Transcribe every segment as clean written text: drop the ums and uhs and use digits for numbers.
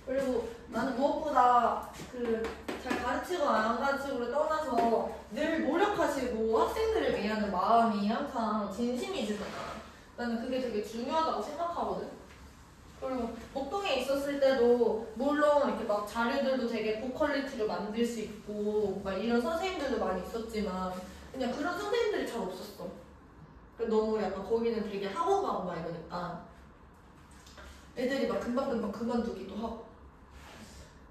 그리고 나는 무엇보다 잘 가르치고 안 가르치고를 떠나서 늘 노력하시고 학생들을 위하는 마음이 항상 진심이시잖아. 나는 그게 되게 중요하다고 생각하거든. 그리고 목동에 있었을 때도 물론 이렇게 막 자료들도 되게 고퀄리티로 만들 수 있고 막 이런 선생님들도 많이 있었지만 그냥 그런 선생님들이 잘 없었어. 너무 약간 거기는 되게 학원 가고 막 이러니까 애들이 막 금방금방 그만두기도 하고.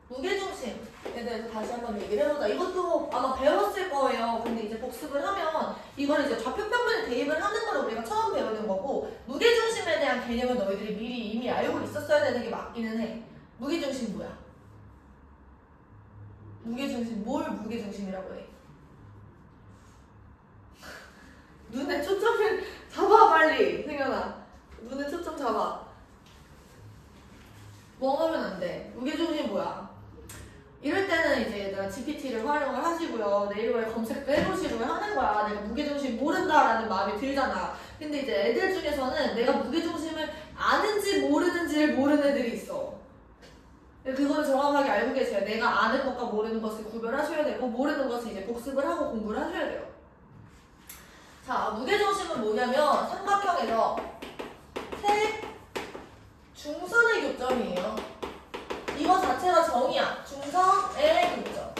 무게중심에 대해서 다시 한번 얘기를 해보자. 이것도 아마 배웠을 거예요. 근데 이제 복습을 하면 이걸 이제 좌표평면에 대입을 하는 걸 우리가 처음 배우는 거고, 무게중심에 대한 개념은 너희들이 미리 이미 알고 있었어야 되는 게 맞기는 해. 무게중심 뭐야? 무게중심, 뭘 무게중심이라고 해? 눈에 초점을 잡아, 빨리. 생각나. 눈에 초점 잡아. 뭐 하면 안 돼? 무게중심 뭐야? 이럴 때는 이제 얘들아 GPT를 활용을 하시고요. 네이버에 검색도 해보시고 하는 거야. 내가 무게중심 모른다라는 마음이 들잖아. 근데 이제 애들 중에서는 내가 무게중심을 아는지 모르는지를 모르는 애들이 있어. 그거를 정확하게 알고 계셔야 돼. 내가 아는 것과 모르는 것을 구별하셔야 되고, 모르는 것을 이제 복습을 하고 공부를 하셔야 돼요. 자, 무게중심은 뭐냐면 삼각형에서 세 중선의 교점이에요. 이거 자체가 정의야. 중선의 교점.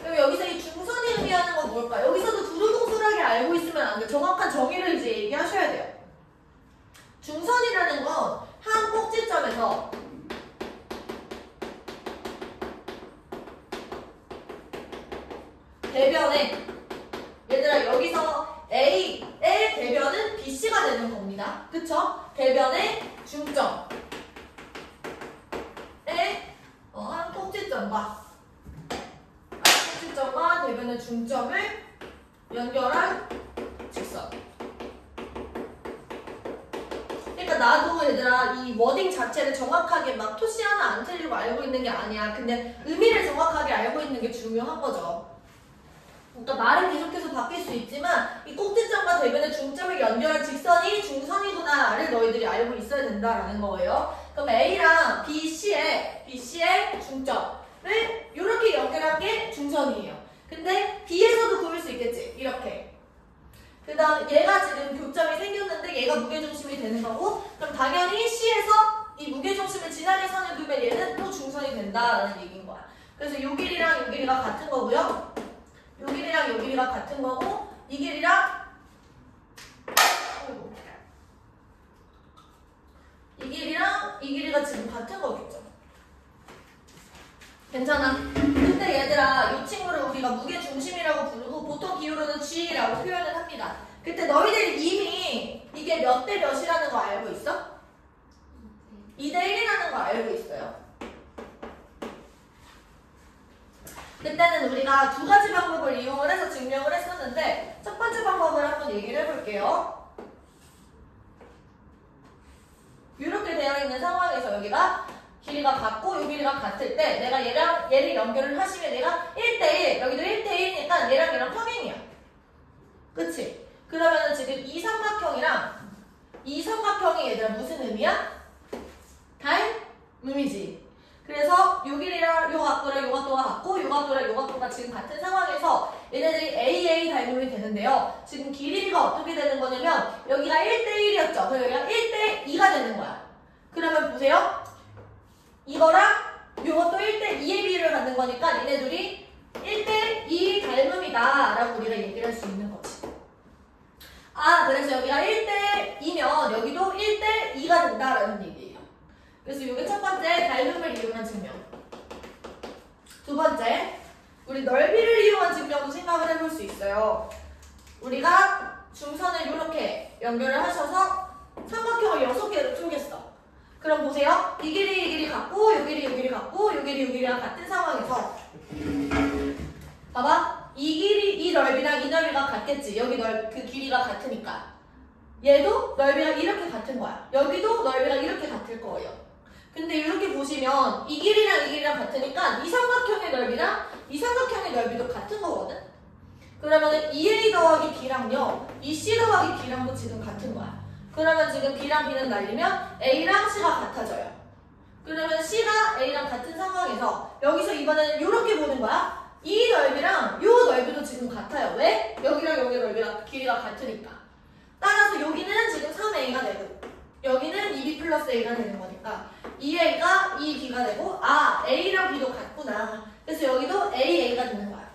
그럼 여기서 이 중선이 의미하는 건 뭘까? 여기서도 두루뭉술하게 알고 있으면 안 돼. 정확한 정의를 이제 얘기하셔야 돼요. 중선이라는 건 한 꼭지점에서 대변에, 얘들아 여기서 A의 대변은 BC가 되는 겁니다. 그쵸? 대변의 중점 한 꼭지점과 대변의 중점을 연결한 직선. 그러니까 나도 얘들아 이 워딩 자체를 정확하게 막 토시 하나 안 틀리고 알고 있는 게 아니야. 근데 의미를 정확하게 알고 있는 게 중요한 거죠. 그러니까 말은 계속해서 바뀔 수 있지만 이 꼭지점과 대변의 중점을 연결한 직선이 중선이구나를 너희들이 알고 있어야 된다라는 거예요. 그럼 A랑 BC의 중점을 이렇게 연결한 게 중선이에요. 근데 B에서도 그을 수 있겠지. 이렇게. 그 다음 얘가 지금 교점이 생겼는데 얘가 무게중심이 되는 거고, 그럼 당연히 C에서 이 무게중심을 지나는 선을 그으면 얘는 또 중선이 된다라는 얘기인 거야. 그래서 요 길이랑 요 길이가 같은 거고요. 요 길이랑 요 길이가 같은 거고, 이 길이랑 이 길이가 지금 같은 거겠죠. 괜찮아. 근데 얘들아 이 친구를 우리가 무게중심이라고 부르고 보통 기호로는 G라고 표현을 합니다. 그때 너희들이 이미 이게 몇 대 몇이라는 거 알고 있어? 2대 1이라는 거 알고 있어요. 그때는 우리가 두 가지 방법을 이용을 해서 증명을 했었는데, 첫 번째 방법을 한번 얘기를 해볼게요. 이렇게 되어 있는 상황에서 여기가 길이가 같고 이 길이가 같을 때 내가 얘를 연결을 하시면 얘가 1대1, 여기도 1대1이니까 얘랑 평행이야. 그치? 그러면은 지금 이 삼각형이 얘들아 무슨 의미야? 닮음이지. 그래서 요 길이랑 요 각도랑 요 각도가 같고 요 각도랑 요 각도가 지금 같은 상황에서 얘네들이 AA 닮음이 되는데요. 지금 길이가 어떻게 되는 거냐면 여기가 1대1이었죠. 그래서 여기가 1대2가 되는 거야. 그러면 보세요. 이거랑 요것도 1대2의 비율을 갖는 거니까 얘네들이 1대2 닮음이다 라고 우리가 얘기를 할 수 있는 거지. 그래서 여기가 1대2면 여기도 1대2가 된다라는 얘기예요. 그래서 이게 첫 번째 닮음을 이용한 증명. 두 번째, 우리 넓이를 이용한 증명도 생각을 해볼 수 있어요. 우리가 중선을 이렇게 연결을 하셔서 삼각형을 6개로 쪼갰어. 그럼 보세요. 이 길이 같고 요 길이 같고 요 길이가 같은 상황에서 봐봐. 이 넓이랑 이 넓이가 같겠지. 여기 그 길이가 같으니까. 얘도 넓이랑 이렇게 같은 거야. 여기도 넓이랑 이렇게 같을 거예요. 근데 이렇게 보시면 이 길이랑 같으니까 이 삼각형의 넓이랑 이 삼각형의 넓이도 같은 거거든? 그러면 2A 더하기 B랑요, 이 C 더하기 B랑도 지금 같은 거야. 그러면 지금 B랑 B는 날리면 A랑 C가 같아져요. 그러면 C가 A랑 같은 상황에서 여기서 이번에는 이렇게 보는 거야. 이 넓이랑 이 넓이도 지금 같아요. 왜? 여기랑 여기 넓이랑 길이가 같으니까. 따라서 여기는 지금 3A가 되고 여기는 2B 플러스 A가 되는 거니까 2A가 2B가 되고 A랑 B도 같구나. 그래서 여기도 AA가 되는 거야.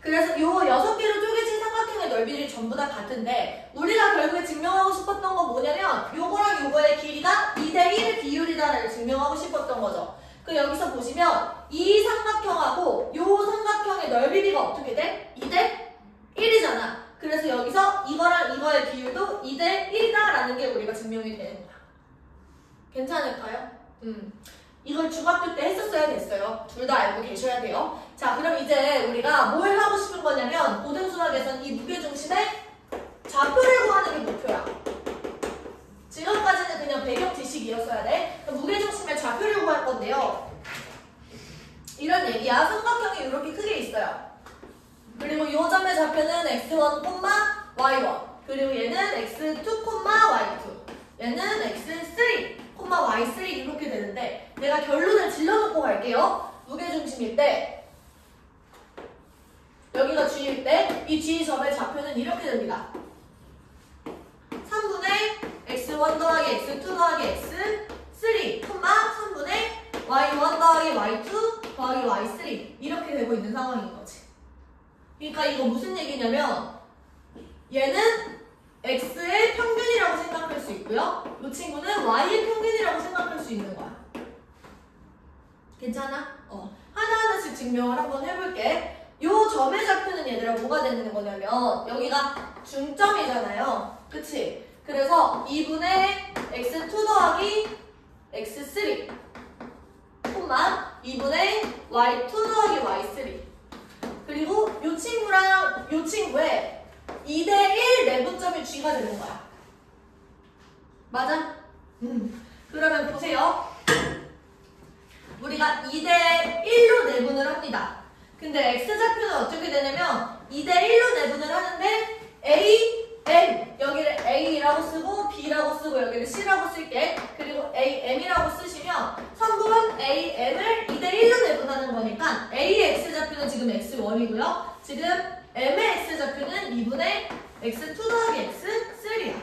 그래서 요 6개로 쪼개진 삼각형의 넓이들이 전부 다 같은데 우리가 결국에 증명하고 싶었던 건 뭐냐면 요거랑 요거의 길이가 2대1 비율이다라고 증명하고 싶었던 거죠. 그 여기서 보시면 이 삼각형하고 요 삼각형의 넓이비가 어떻게 돼? 2대1이잖아. 그래서 여기서 이거랑 이거의 비율도 2대1이다라는 게 우리가 증명이 되는 거야. 괜찮을까요? 이걸 중학교 때 했었어야 됐어요. 둘 다 알고 계셔야 돼요. 자, 그럼 이제 우리가 뭘 하고 싶은 거냐면 고등수학에서는 이 무게중심의 좌표를 구하는 게 목표야. 지금까지는 그냥 배경 지식이었어야 돼. 그럼 무게중심의 좌표를 구할 건데요. 이런 얘기야. 삼각형이 이렇게 크게 있어요. 그리고 이 점의 좌표는 x1, y1 그리고 얘는 x2, y2 얘는 x3, y3 이렇게 되는데 내가 결론을 질러놓고 갈게요. 무게중심일 때 여기가 G일 때 이 G 점의 좌표는 이렇게 됩니다. 3분의 x1 더하기 x2 더하기 x3, 3분의 y1 더하기 y2 더하기 y3 이렇게 되고 있는 상황인 거지. 그러니까 이거 무슨 얘기냐면 얘는 x의 평균이라고 생각할 수 있고요. 이 친구는 y의 평균이라고 생각할 수 있는 거야. 괜찮아? 하나하나씩 증명을 한번 해볼게. 요 점의 좌표는 얘들아 뭐가 되는 거냐면 여기가 중점이잖아요. 그치? 그래서 2분의 x2 더하기 x3 2분의 y2 더하기 y3 그리고 요 친구랑 요 친구의 2대1 내분점이 G가 되는 거야. 맞아? 그러면 보세요. 우리가 2대1로 내분을 합니다. 근데 X좌표는 어떻게 되냐면 2대1로 내분을 하는데 A, M 여기를 A라고 쓰고 B라고 쓰고 여기를 C라고 쓸게. 그리고 A, M이라고 쓰시면 선분 A, M을 2대1로 내분하는 거니까 A의 X좌표는 지금 X1이고요. 지금 M의 X좌표는 2분의 X2 더하기 X3야.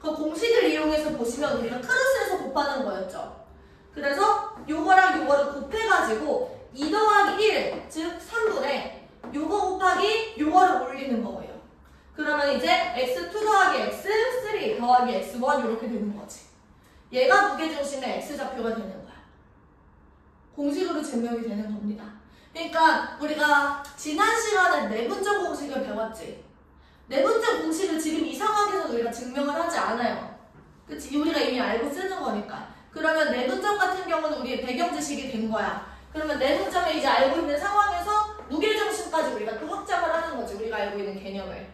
그 공식을 이용해서 보시면 우리가 크로스에서 곱하는 거였죠. 그래서 요거랑 요거를 곱해가지고 2 더하기 1, 즉 3분의 요거 곱하기 요거를 올리는 거예요. 그러면 이제 x2 더하기 x3 더하기 x1 이렇게 되는 거지. 얘가 무게중심의 x좌표가 되는 거야. 공식으로 증명이 되는 겁니다. 그러니까 우리가 지난 시간에 내분점 공식을 배웠지. 내분점 공식을 지금 이 상황에서 우리가 증명을 하지 않아요. 그치? 우리가 이미 알고 쓰는 거니까. 그러면 내분점 같은 경우는 우리의 배경 지식이 된 거야. 그러면 내분점을 이제 알고 있는 상황에서 무게중심까지 우리가 또 확장을 하는 거지. 우리가 알고 있는 개념을.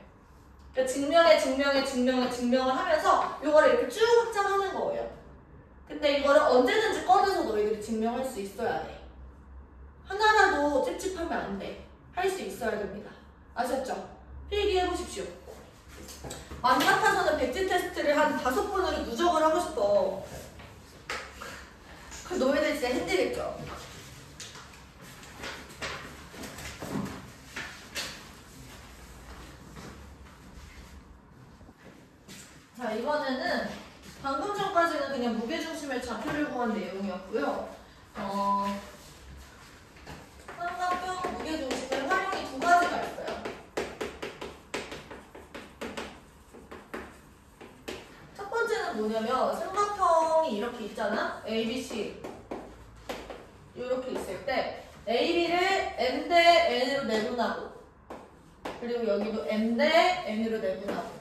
그러니까 증명을 하면서 이거를 이렇게 쭉 확장하는 거예요. 근데 이거를 언제든지 꺼내서 너희들이 증명할 수 있어야 돼. 하나라도 찝찝하면 안 돼. 할 수 있어야 됩니다. 아셨죠? 필기해보십시오. 맘 같아서는 백지 테스트를 한 5번으로 누적을 하고 싶어. 그 너희들 진짜 힘들겠죠? 자, 이번에는 방금 전까지는 그냥 무게중심의 좌표를 구한 내용이었고요. 삼각형 무게중심의 활용이 두 가지가 있어요. 첫 번째는 뭐냐면 삼각형이 이렇게 있잖아. A, B, C 이렇게 있을 때 A, B를 M 대 N으로 내분하고 그리고 여기도 M 대 N으로 내분하고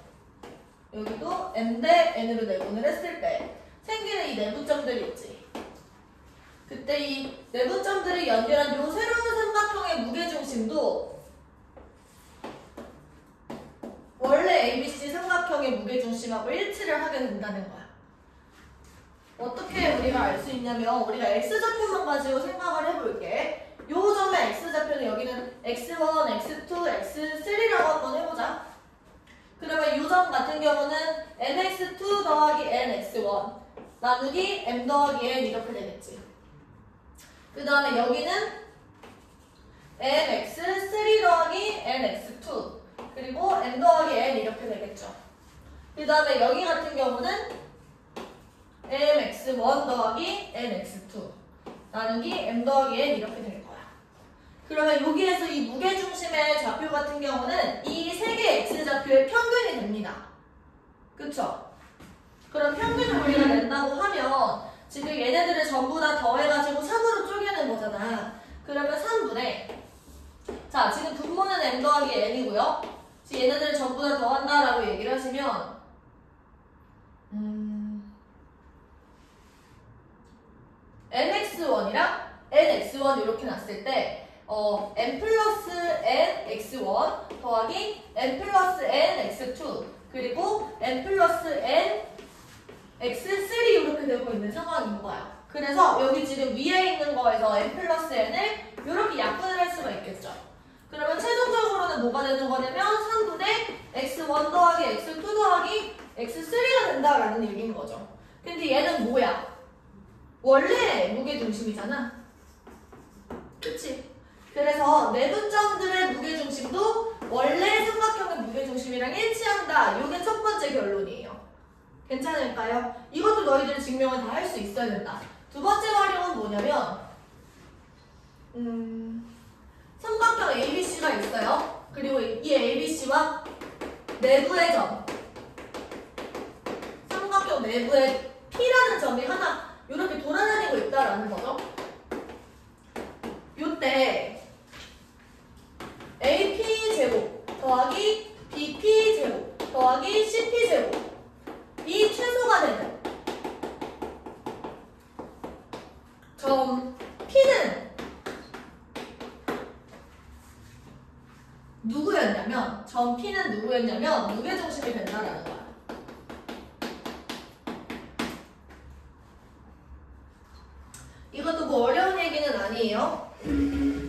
여기도 M 대 N으로 내분을 했을 때 생기는 이 내분점들이 있지. 그때 이 내분점들을 연결한 이 새로운 삼각형의 무게중심도 원래 ABC 삼각형의 무게중심하고 일치를 하게 된다는 거야. 어떻게 우리가 알 수 있냐면 우리가 X좌표만 가지고 생각을 해볼게. 요 점의 X좌표는 여기는 X1, X2, X3라고 한번 해보자. 그러면 이 점 같은 경우는 nx2 더하기 nx1 나누기 m 더하기 n 이렇게 되겠지. 그 다음에 여기는 mx3 더하기 nx2 그리고 m 더하기 n 이렇게 되겠죠. 그 다음에 여기 같은 경우는 mx1 더하기 nx2 나누기 m 더하기 n 이렇게 될 거야. 그러면 여기에서 이 무게중심의 좌표 같은 경우는 이 세 개의 x좌표의 평균이 됩니다. 그쵸? 그럼 평균을 우리가 낸다고 하면 지금 얘네들을 전부 다 더해가지고 3으로 쪼개는 거잖아. 그러면 3분의 자 지금 분모는 m 더하기 n이고요. 지금 얘네들을 전부 다 더한다라고 얘기를 하시면 mx1이랑 nx1 이렇게 놨을 때 n 플러스 n x1 더하기 n 플러스 n x2 그리고 n 플러스 n x3 이렇게 되고 있는 상황인 거야. 그래서 여기 지금 위에 있는 거에서 n 플러스 n을 이렇게 약분을 할 수가 있겠죠. 그러면 최종적으로는 뭐가 되는 거냐면 3분의 x1 더하기 x2 더하기 x3가 된다라는 얘기인 거죠. 근데 얘는 뭐야? 원래 무게중심이잖아. 그치? 그래서 내분점들의 무게중심도 원래 삼각형의 무게중심이랑 일치한다. 이게 첫 번째 결론이에요. 괜찮을까요? 이것도 너희들 증명을 다 할 수 있어야 된다. 두 번째 활용은 뭐냐면 삼각형 ABC가 있어요. 그리고 이 ABC와 내부의 점 삼각형 내부에 P라는 점이 하나 이렇게 돌아다니고 있다라는 거죠. 요때 AP제곱 더하기 BP제곱 더하기 CP제곱 이 최소가 되는 점 P는 누구였냐면 점 P는 누구였냐면 무게중심이 된다라는 거야. 이것도 뭐 어려운 얘기는 아니에요.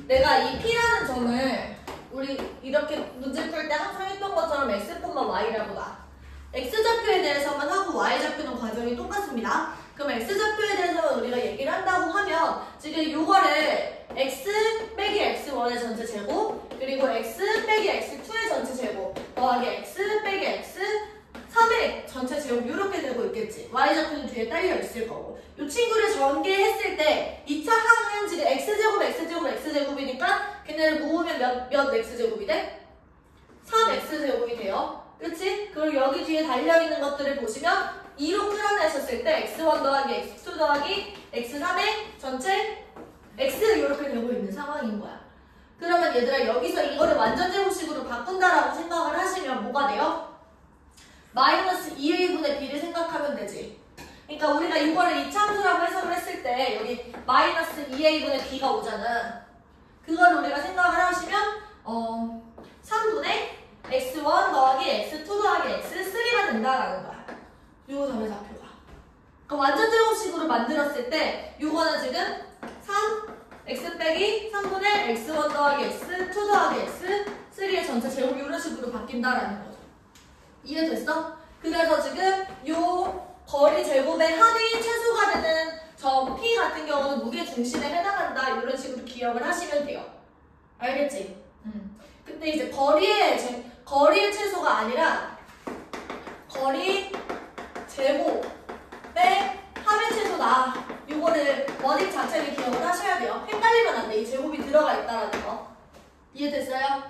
내가 이 P라는 점을 우리 이렇게 문제 풀 때 항상 했던 것처럼 x, y라고 놔. x좌표에 대해서만 하고 y좌표는 과정이 똑같습니다. 그럼 x좌표에 대해서만 우리가 얘기를 한다고 하면 지금 요거를 x 빼기 x1의 전체 제곱 그리고 x 빼기 x2의 전체 제곱 더하기 x 빼기 x3의 전체 제곱 이렇게 되고 있겠지. y좌표는 뒤에 딸려 있을 거고 이 친구를 전개했을 때 2차 항은 지금 x제곱 x제곱 x제곱이니까 걔네를 모으면 몇 x제곱이 돼? 3x제곱이 돼요. 그치? 그리고 여기 뒤에 달려있는 것들을 보시면 2로 끌어내셨을 때 x1 더하기 x2 더하기 x3의 전체 x 이렇게 되고 있는 상황인 거야. 그러면 얘들아 여기서 이거를 완전 제곱식으로 바꾼다라고 생각을 하시면 뭐가 돼요? 마이너스 2a분의 b를 생각하면 되지. 그러니까 우리가 이거를 이차함수라고 해석을 했을 때 여기 마이너스 2a분의 b가 오잖아. 그걸 우리가 생각을 하시면 3분의 x1 더하기 x2 더하기 x3가 된다라는 거야. 요 점의 좌표가. 그럼 완전 제곱식으로 만들었을 때 요거는 지금 3x 빼기 3분의 x1 더하기 x2 더하기 x3의 전체 제곱 이런 식으로 바뀐다라는 거죠. 이해됐어? 그래서 지금 요 거리 제곱의 합이 최소가 되는 점 P 같은 경우는 무게중심에 해당한다. 이런 식으로 기억을 하시면 돼요. 알겠지? 근데 이제 거리의 최소가 아니라 거리 제곱의 합의 최소다. 요거를 원익 자체를 기억을 하셔야 돼요. 헷갈리면 안 돼. 이 제곱이 들어가 있다라는 거. 이해됐어요?